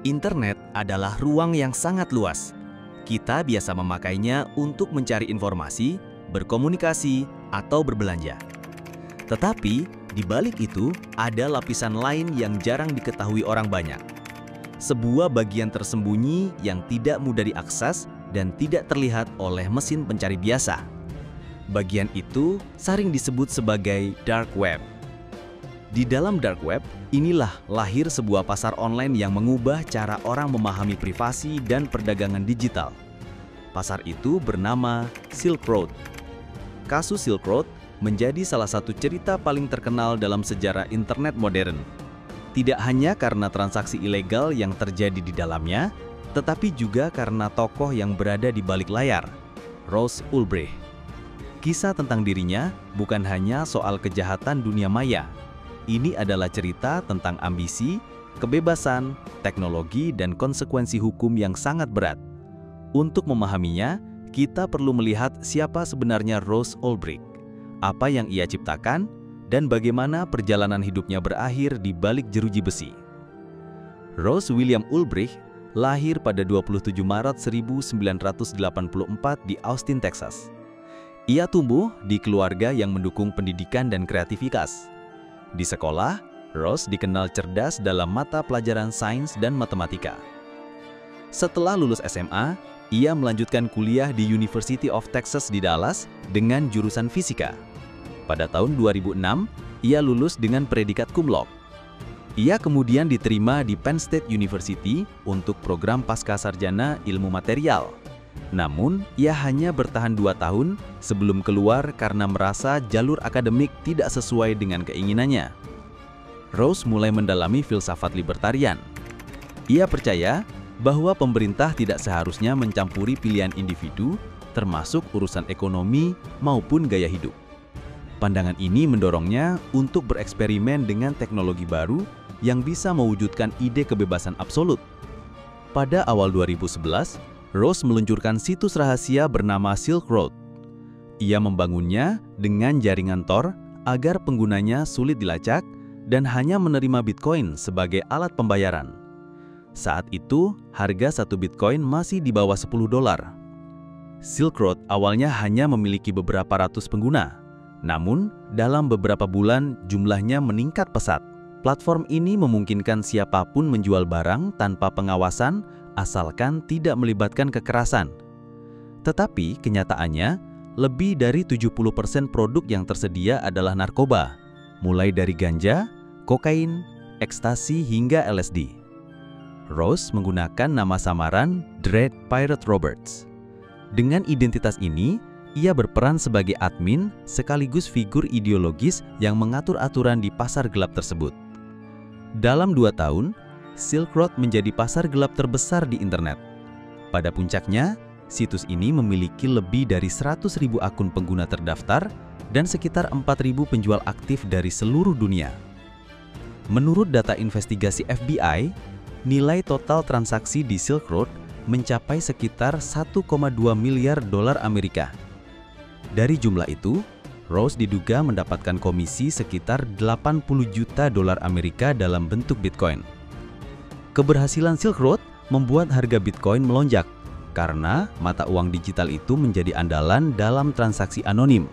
Internet adalah ruang yang sangat luas. Kita biasa memakainya untuk mencari informasi, berkomunikasi, atau berbelanja. Tetapi, di balik itu, ada lapisan lain yang jarang diketahui orang banyak. Sebuah bagian tersembunyi yang tidak mudah diakses dan tidak terlihat oleh mesin pencari biasa. Bagian itu sering disebut sebagai dark web. Di dalam dark web, inilah lahir sebuah pasar online yang mengubah cara orang memahami privasi dan perdagangan digital. Pasar itu bernama Silk Road. Kasus Silk Road menjadi salah satu cerita paling terkenal dalam sejarah internet modern. Tidak hanya karena transaksi ilegal yang terjadi di dalamnya, tetapi juga karena tokoh yang berada di balik layar, Ross Ulbricht. Kisah tentang dirinya bukan hanya soal kejahatan dunia maya. Ini adalah cerita tentang ambisi, kebebasan, teknologi, dan konsekuensi hukum yang sangat berat. Untuk memahaminya, kita perlu melihat siapa sebenarnya Ross Ulbricht, apa yang ia ciptakan, dan bagaimana perjalanan hidupnya berakhir di balik jeruji besi. Ross William Ulbricht lahir pada 27 Maret 1984 di Austin, Texas. Ia tumbuh di keluarga yang mendukung pendidikan dan kreativitas. Di sekolah, Ross dikenal cerdas dalam mata pelajaran sains dan matematika. Setelah lulus SMA, ia melanjutkan kuliah di University of Texas di Dallas dengan jurusan fisika. Pada tahun 2006, ia lulus dengan predikat cum laude. Ia kemudian diterima di Penn State University untuk program pascasarjana ilmu material. Namun, ia hanya bertahan 2 tahun sebelum keluar karena merasa jalur akademik tidak sesuai dengan keinginannya. Ross mulai mendalami filsafat libertarian. Ia percaya bahwa pemerintah tidak seharusnya mencampuri pilihan individu, termasuk urusan ekonomi maupun gaya hidup. Pandangan ini mendorongnya untuk bereksperimen dengan teknologi baru yang bisa mewujudkan ide kebebasan absolut. Pada awal 2011, Ross meluncurkan situs rahasia bernama Silk Road. Ia membangunnya dengan jaringan Tor agar penggunanya sulit dilacak dan hanya menerima Bitcoin sebagai alat pembayaran. Saat itu, harga 1 Bitcoin masih di bawah $10. Silk Road awalnya hanya memiliki beberapa ratus pengguna. Namun, dalam beberapa bulan jumlahnya meningkat pesat. Platform ini memungkinkan siapapun menjual barang tanpa pengawasan asalkan tidak melibatkan kekerasan. Tetapi kenyataannya, lebih dari 70% produk yang tersedia adalah narkoba, mulai dari ganja, kokain, ekstasi hingga LSD. Ross menggunakan nama samaran Dread Pirate Roberts. Dengan identitas ini, ia berperan sebagai admin sekaligus figur ideologis yang mengatur aturan di pasar gelap tersebut. Dalam 2 tahun, Silk Road menjadi pasar gelap terbesar di internet. Pada puncaknya, situs ini memiliki lebih dari 100.000 akun pengguna terdaftar dan sekitar 4.000 penjual aktif dari seluruh dunia. Menurut data investigasi FBI, nilai total transaksi di Silk Road mencapai sekitar $1,2 miliar Amerika. Dari jumlah itu, Ross diduga mendapatkan komisi sekitar $80 juta Amerika dalam bentuk Bitcoin. Keberhasilan Silk Road membuat harga Bitcoin melonjak karena mata uang digital itu menjadi andalan dalam transaksi anonim.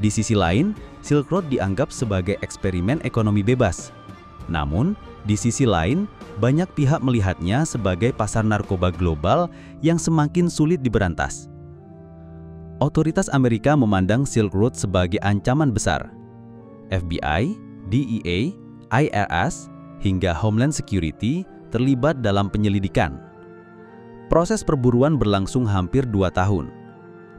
Di sisi lain, Silk Road dianggap sebagai eksperimen ekonomi bebas. Namun, di sisi lain, banyak pihak melihatnya sebagai pasar narkoba global yang semakin sulit diberantas. Otoritas Amerika memandang Silk Road sebagai ancaman besar. FBI, DEA, IRS, hingga Homeland Security terlibat dalam penyelidikan. Proses perburuan berlangsung hampir 2 tahun.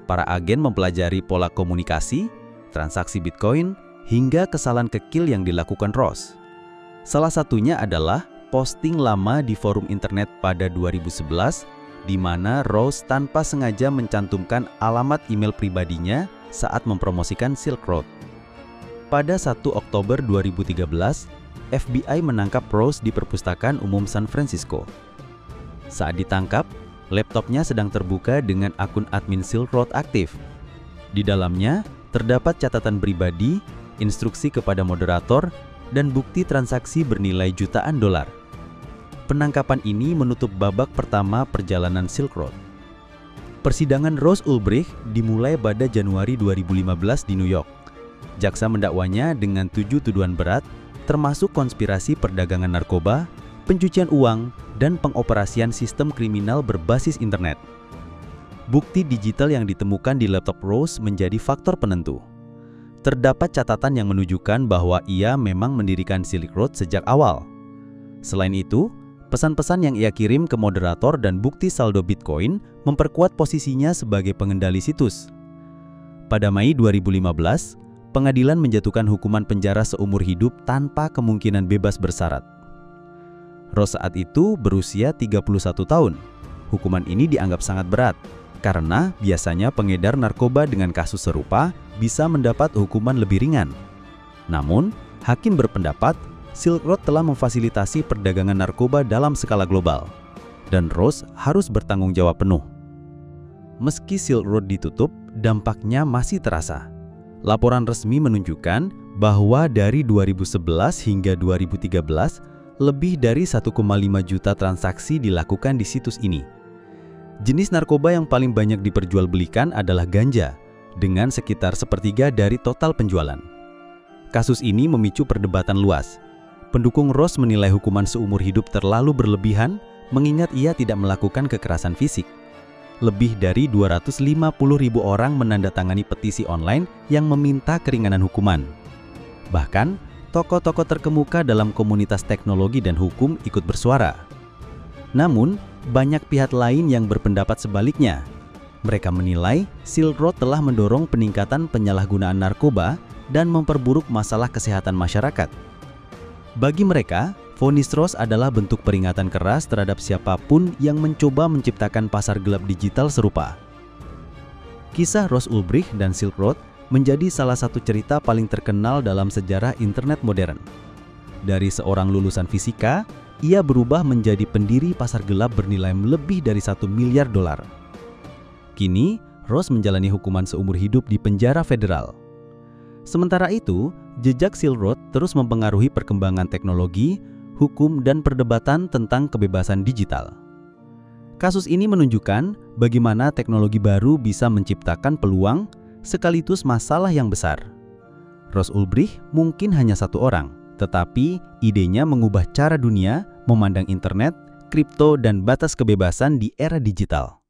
Para agen mempelajari pola komunikasi, transaksi Bitcoin, hingga kesalahan kecil yang dilakukan Ross. Salah satunya adalah posting lama di forum internet pada 2011, di mana Ross tanpa sengaja mencantumkan alamat email pribadinya saat mempromosikan Silk Road. Pada 1 Oktober 2013, FBI menangkap Ross di Perpustakaan Umum San Francisco. Saat ditangkap, laptopnya sedang terbuka dengan akun admin Silk Road aktif. Di dalamnya terdapat catatan pribadi, instruksi kepada moderator, dan bukti transaksi bernilai jutaan dolar. Penangkapan ini menutup babak pertama perjalanan Silk Road. Persidangan Ross Ulbricht dimulai pada Januari 2015 di New York. Jaksa mendakwanya dengan 7 tuduhan berat, termasuk konspirasi perdagangan narkoba, pencucian uang, dan pengoperasian sistem kriminal berbasis internet. Bukti digital yang ditemukan di laptop Ross menjadi faktor penentu. Terdapat catatan yang menunjukkan bahwa ia memang mendirikan Silk Road sejak awal. Selain itu, pesan-pesan yang ia kirim ke moderator dan bukti saldo Bitcoin memperkuat posisinya sebagai pengendali situs. Pada Mei 2015, pengadilan menjatuhkan hukuman penjara seumur hidup tanpa kemungkinan bebas bersyarat. Ross saat itu berusia 31 tahun. Hukuman ini dianggap sangat berat, karena biasanya pengedar narkoba dengan kasus serupa bisa mendapat hukuman lebih ringan. Namun, hakim berpendapat Silk Road telah memfasilitasi perdagangan narkoba dalam skala global, dan Ross harus bertanggung jawab penuh. Meski Silk Road ditutup, dampaknya masih terasa. Laporan resmi menunjukkan bahwa dari 2011 hingga 2013, lebih dari 1,5 juta transaksi dilakukan di situs ini. Jenis narkoba yang paling banyak diperjualbelikan adalah ganja, dengan sekitar sepertiga dari total penjualan. Kasus ini memicu perdebatan luas. Pendukung Ross menilai hukuman seumur hidup terlalu berlebihan, mengingat ia tidak melakukan kekerasan fisik. Lebih dari 250.000 orang menandatangani petisi online yang meminta keringanan hukuman. Bahkan, tokoh-tokoh terkemuka dalam komunitas teknologi dan hukum ikut bersuara. Namun, banyak pihak lain yang berpendapat sebaliknya. Mereka menilai Silk Road telah mendorong peningkatan penyalahgunaan narkoba dan memperburuk masalah kesehatan masyarakat. Bagi mereka, vonis Ross adalah bentuk peringatan keras terhadap siapapun yang mencoba menciptakan pasar gelap digital serupa. Kisah Ross Ulbricht dan Silk Road menjadi salah satu cerita paling terkenal dalam sejarah internet modern. Dari seorang lulusan fisika, ia berubah menjadi pendiri pasar gelap bernilai lebih dari $1 miliar. Kini, Ross menjalani hukuman seumur hidup di penjara federal. Sementara itu, jejak Silk Road terus mempengaruhi perkembangan teknologi, hukum, dan perdebatan tentang kebebasan digital. Kasus ini menunjukkan bagaimana teknologi baru bisa menciptakan peluang sekaligus masalah yang besar. Ross Ulbricht mungkin hanya satu orang, tetapi idenya mengubah cara dunia memandang internet, kripto, dan batas kebebasan di era digital.